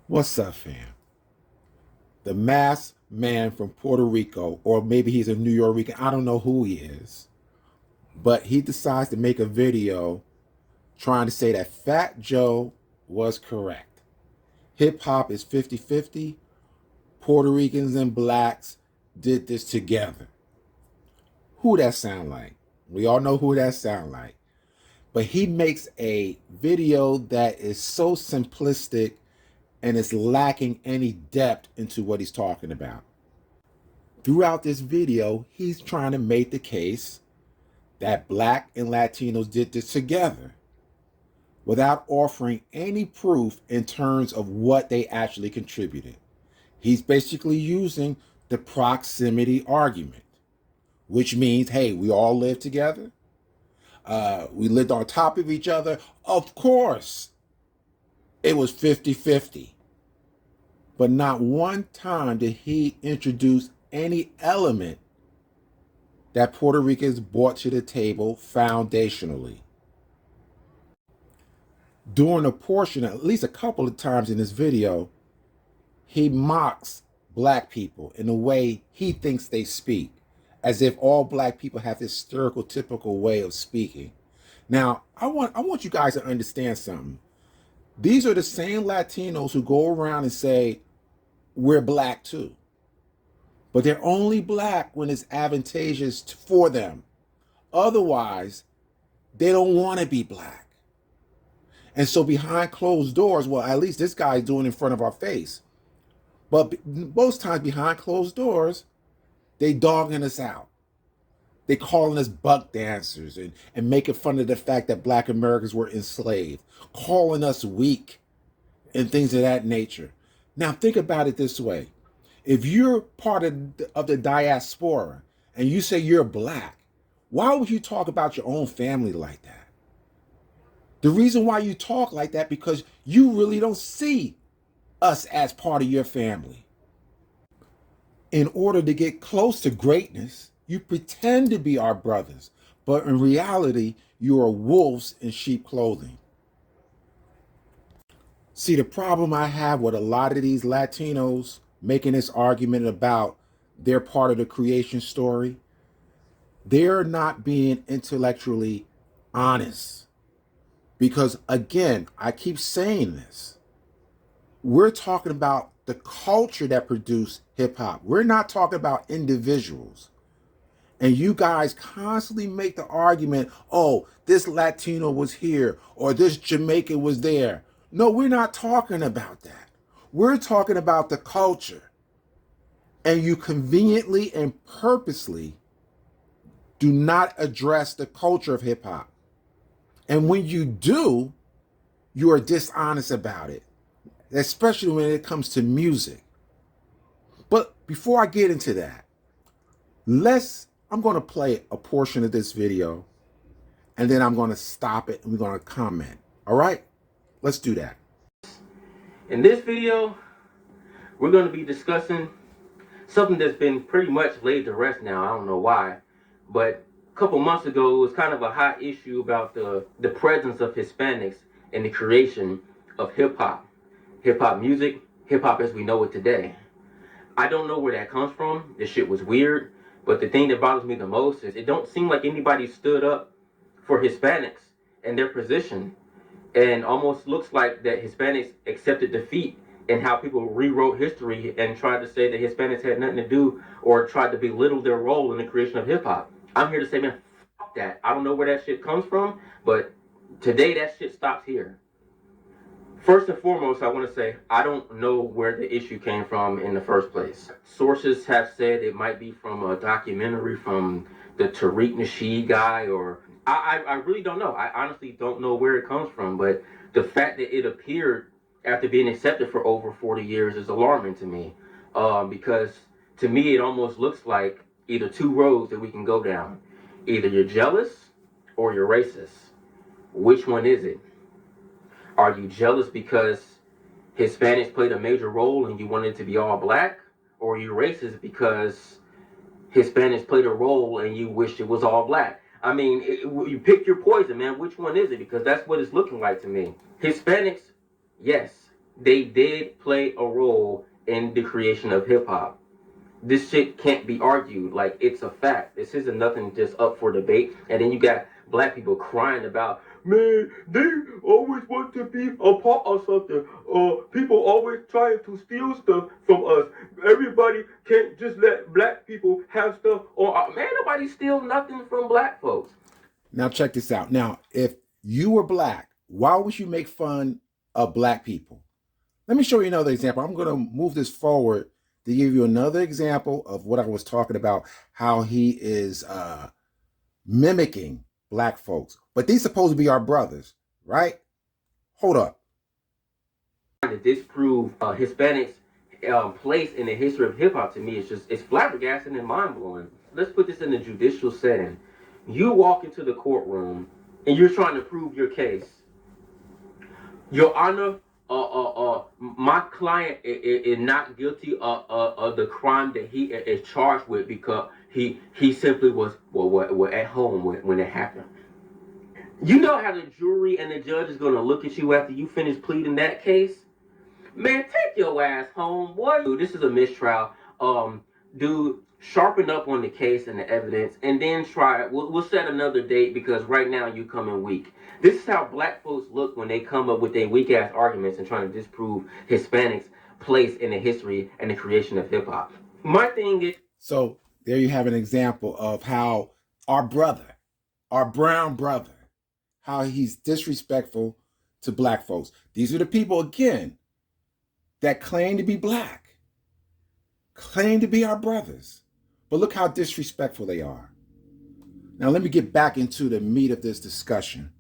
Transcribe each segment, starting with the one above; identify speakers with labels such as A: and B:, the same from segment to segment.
A: What's up, fam? The masked man from Puerto Rico, or maybe he's a New York. I don't know who he is, but he decides to make a video trying to say that Fat Joe was correct. Hip hop is 50-50. Puerto Ricans and blacks did this together. Who that sound like? We all know who that sound like. But he makes a video that is so simplistic and is lacking any depth into what he's talking about. Throughout this video, he's trying to make the case that black and Latinos did this together without offering any proof in terms of what they actually contributed. He's basically using the proximity argument, which means, hey, we all live together. We lived on top of each other. Of course, it was 50-50. But not one time did he introduce any element that Puerto Ricans brought to the table foundationally. During a portion, at least a couple of times in this video, he mocks black people in the way he thinks they speak, as if all black people have this stereotypical way of speaking. Now, I want you guys to understand something. These are the same Latinos who go around and say, we're black too. But they're only black when it's advantageous for them. Otherwise, they don't want to be black. And so behind closed doors, well, at least this guy's doing it in front of our face. But most times behind closed doors, they dogging us out. They calling us buck dancers and making fun of the fact that black Americans were enslaved, calling us weak and things of that nature. Now think about it this way. If you're part of the diaspora and you say you're black, why would you talk about your own family like that? The reason why you talk like that because you really don't see us as part of your family. In order to get close to greatness, you pretend to be our brothers, but in reality, you are wolves in sheep clothing. See, the problem I have with a lot of these Latinos making this argument about they're part of the creation story, they're not being intellectually honest. Because again, I keep saying this. We're talking about the culture that produced hip hop. We're not talking about individuals. And you guys constantly make the argument, oh, this Latino was here or this Jamaican was there. No, we're not talking about that. We're talking about the culture. And you conveniently and purposely do not address the culture of hip hop. And when you do, you are dishonest about it, especially when it comes to music. But before I get into that, I'm going to play a portion of this video and then I'm going to stop it and we're going to comment. All right? Let's do that.
B: In this video, we're going to be discussing something that's been pretty much laid to rest now. I don't know why, but a couple months ago, it was kind of a hot issue about the presence of Hispanics in the creation of hip hop music, hip hop as we know it today. I don't know where that comes from. This shit was weird, but the thing that bothers me the most is it don't seem like anybody stood up for Hispanics and their position, and almost looks like that Hispanics accepted defeat in how people rewrote history and tried to say that Hispanics had nothing to do or tried to belittle their role in the creation of hip hop. I'm here to say, man, fuck that. I don't know where that shit comes from, but today that shit stops here. First and foremost, I want to say I don't know where the issue came from in the first place. Sources have said it might be from a documentary from the Tariq Nasheed guy, or I really don't know. I honestly don't know where it comes from, but the fact that it appeared after being accepted for over 40 years is alarming to me, because to me it almost looks like either two roads that we can go down. Either you're jealous or you're racist. Which one is it? Are you jealous because Hispanics played a major role and you wanted it to be all black? Or are you racist because Hispanics played a role and you wished it was all black? I mean, you pick your poison, man. Which one is it? Because that's what it's looking like to me. Hispanics, yes, they did play a role in the creation of hip hop. This shit can't be argued. Like, it's a fact. This isn't nothing just up for debate. And then you got black people crying about, man, they always want to be a part of something. People always trying to steal stuff from us. Everybody can't just let black people have stuff. Or man, nobody steal nothing from black folks.
A: Now check this out. Now, if you were black, why would you make fun of black people? Let me show you another example. I'm going to move this forward to give you another example of what I was talking about, how he is mimicking black folks. But these supposed to be our brothers, right? Hold up.
B: To disprove Hispanics' place in the history of hip hop, to me, it's flabbergasting and mind blowing. Let's put this in a judicial setting. You walk into the courtroom and you're trying to prove your case. Your Honor, my client is not guilty of the crime that he is charged with because he simply was at home when it happened. You know how the jury and the judge is going to look at you after you finish pleading that case? Man, take your ass home, boy. Dude, this is a mistrial. Dude, sharpen up on the case and the evidence, and then try it. We'll set another date because right now you coming weak. This is how black folks look when they come up with their weak ass arguments and trying to disprove Hispanics' place in the history and the creation of hip hop. My thing is.
A: So there you have an example of how our brother, our brown brother, how he's disrespectful to black folks. These are the people, again, that claim to be black, claim to be our brothers. But look how disrespectful they are. Now, let me get back into the meat of this discussion.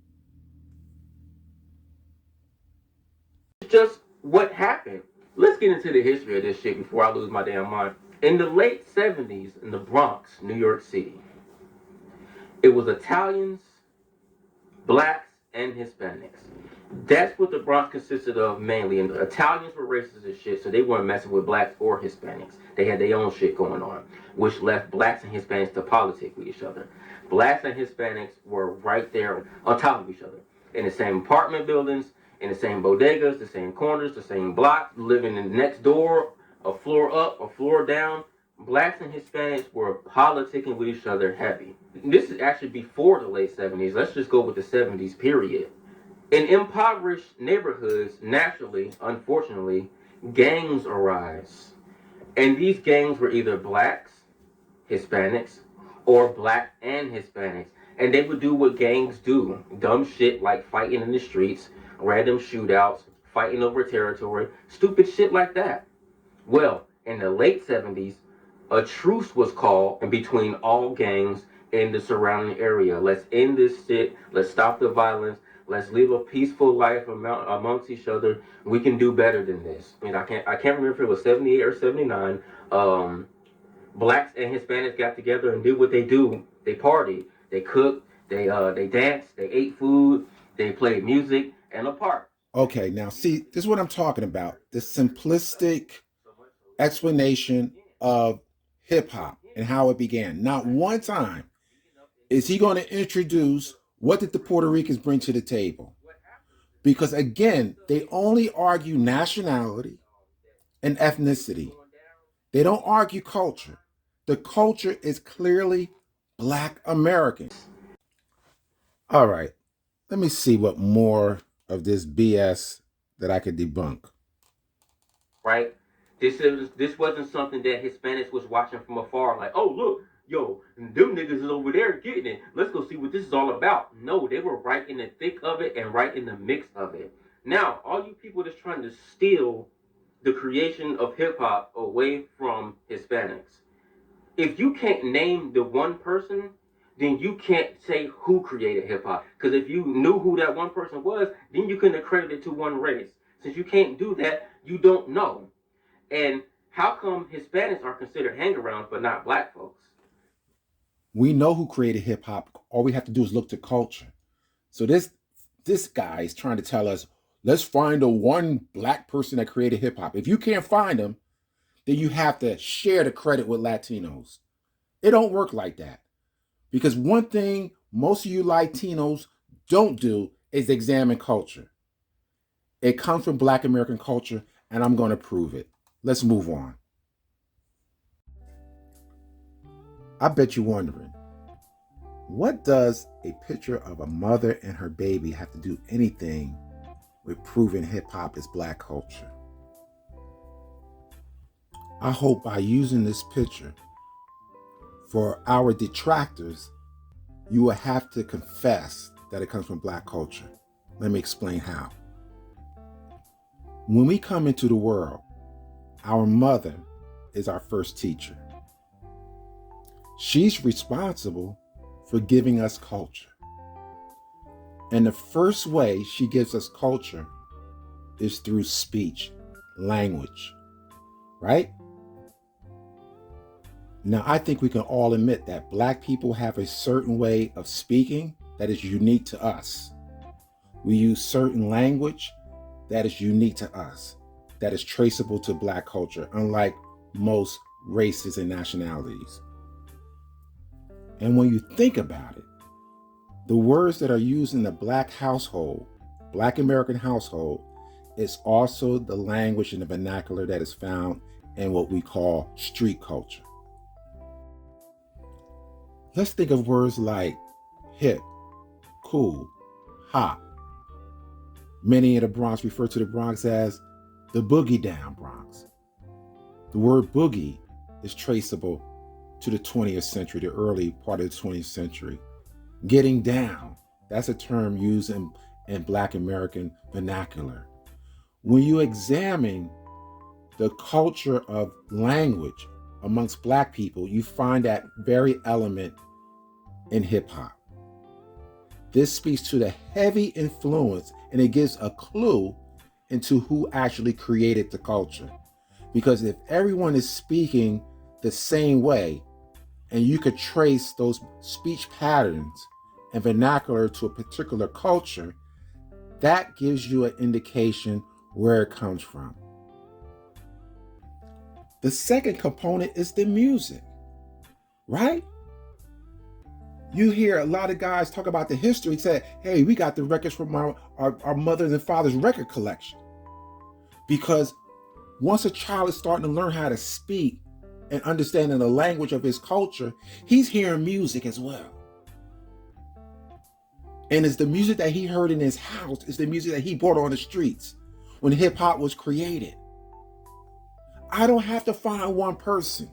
B: Just what happened. Let's get into the history of this shit before I lose my damn mind. In the late 70s in the Bronx, New York City, it was Italians, blacks, and Hispanics. That's what the Bronx consisted of mainly. And the Italians were racist as shit, so they weren't messing with blacks or Hispanics. They had their own shit going on, which left blacks and Hispanics to politic with each other. Blacks and Hispanics were right there on top of each other, in the same apartment buildings, in the same bodegas, the same corners, the same blocks, living in next door, a floor up, a floor down. Blacks and Hispanics were politicking with each other heavy. This is actually before the late 70s. Let's just go with the 70s period. In impoverished neighborhoods, naturally, unfortunately, gangs arise. And these gangs were either blacks, Hispanics, or black and Hispanics. And they would do what gangs do. Dumb shit like fighting in the streets, random shootouts, fighting over territory, stupid shit like that. Well, in the late 70s, a truce was called in between all gangs in the surrounding area. Let's end this shit. Let's stop the violence. Let's live a peaceful life amongst each other. We can do better than this. I mean, I can't remember if it was 78 or 79. Blacks and Hispanics got together and did what they do. They partied, they cooked, they danced, they ate food, they played music and a park.
A: Okay, now see, this is what I'm talking about. The simplistic explanation of hip hop and how it began. Not one time is he going to introduce what did the Puerto Ricans bring to the table. Because again, they only argue nationality and ethnicity. They don't argue culture. The culture is clearly Black American. All right, let me see what more of this BS that I could debunk.
B: Right? This wasn't something that Hispanics was watching from afar, like, oh look, yo, them niggas is over there getting it. Let's go see what this is all about. No, they were right in the thick of it and right in the mix of it. Now, all you people that's trying to steal the creation of hip hop away from Hispanics, if you can't name the one person, then you can't say who created hip hop. Because if you knew who that one person was, then you can accredit it to one race. Since you can't do that, you don't know. And how come Hispanics are considered hang-arounds but not black folks?
A: We know who created hip hop. All we have to do is look to culture. So this guy is trying to tell us, let's find the one black person that created hip hop. If you can't find them, then you have to share the credit with Latinos. It don't work like that. Because one thing most of you Latinos don't do is examine culture. It comes from Black American culture, and I'm going to prove it. Let's move on. I bet you're wondering, what does a picture of a mother and her baby have to do anything with proving hip hop is Black culture? I hope by using this picture, for our detractors, you will have to confess that it comes from Black culture. Let me explain how. When we come into the world, our mother is our first teacher. She's responsible for giving us culture. And the first way she gives us culture is through speech, language, right? Now, I think we can all admit that Black people have a certain way of speaking that is unique to us. We use certain language that is unique to us, that is traceable to Black culture, unlike most races and nationalities. And when you think about it, the words that are used in the Black household, Black American household, is also the language and the vernacular that is found in what we call street culture. Let's think of words like hip, cool, hop. Many in the Bronx refer to the Bronx as the boogie down Bronx. The word boogie is traceable to the 20th century, the early part of the 20th century. Getting down, that's a term used in Black American vernacular. When you examine the culture of language amongst Black people, you find that very element in hip hop. This speaks to the heavy influence, and it gives a clue into who actually created the culture. Because if everyone is speaking the same way, and you could trace those speech patterns and vernacular to a particular culture, that gives you an indication where it comes from. The second component is the music, right? You hear a lot of guys talk about the history, say, hey, we got the records from our mothers and fathers' record collection. Because once a child is starting to learn how to speak and understanding the language of his culture, he's hearing music as well. And it's the music that he heard in his house, it's the music that he brought on the streets when hip hop was created. I don't have to find one person.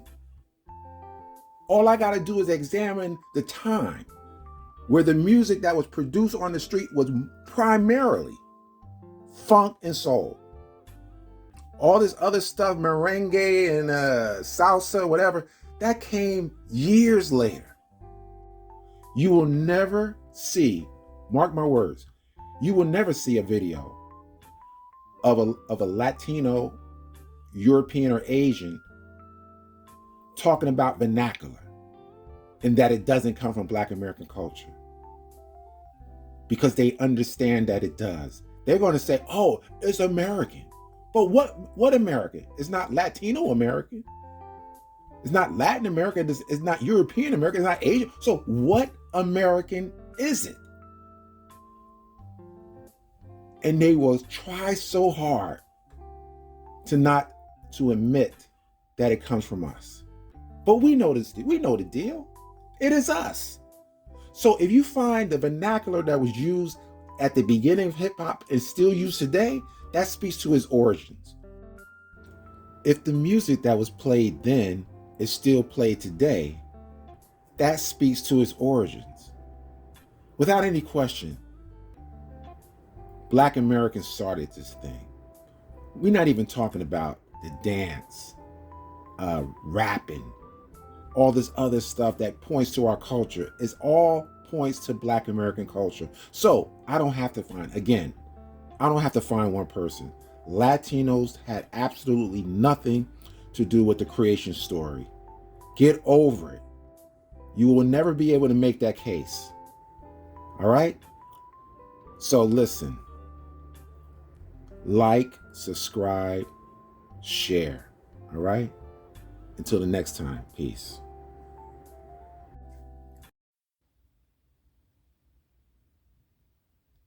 A: All I got to do is examine the time where the music that was produced on the street was primarily funk and soul. All this other stuff, merengue and salsa, whatever, that came years later. You will never see, mark my words, you will never see a video of a Latino, European, or Asian talking about vernacular and that it doesn't come from Black American culture. Because they understand that it does. They're going to say, oh, it's American. But what American? It's not Latino American. It's not Latin American. It's not European American. It's not Asian. So what American is it? And they will try so hard to admit that it comes from us. But we know this. We know the deal. It is us. So if you find the vernacular that was used at the beginning of hip hop and still used today, that speaks to its origins. If the music that was played then is still played today, that speaks to its origins. Without any question, Black Americans started this thing. We're not even talking about the dance, rapping, all this other stuff that points to our culture. It all points to Black American culture. So I don't have to find one person. Latinos had absolutely nothing to do with the creation story. Get over it. You will never be able to make that case. All right? So listen. Like, subscribe, share. All right? Until the next time, peace.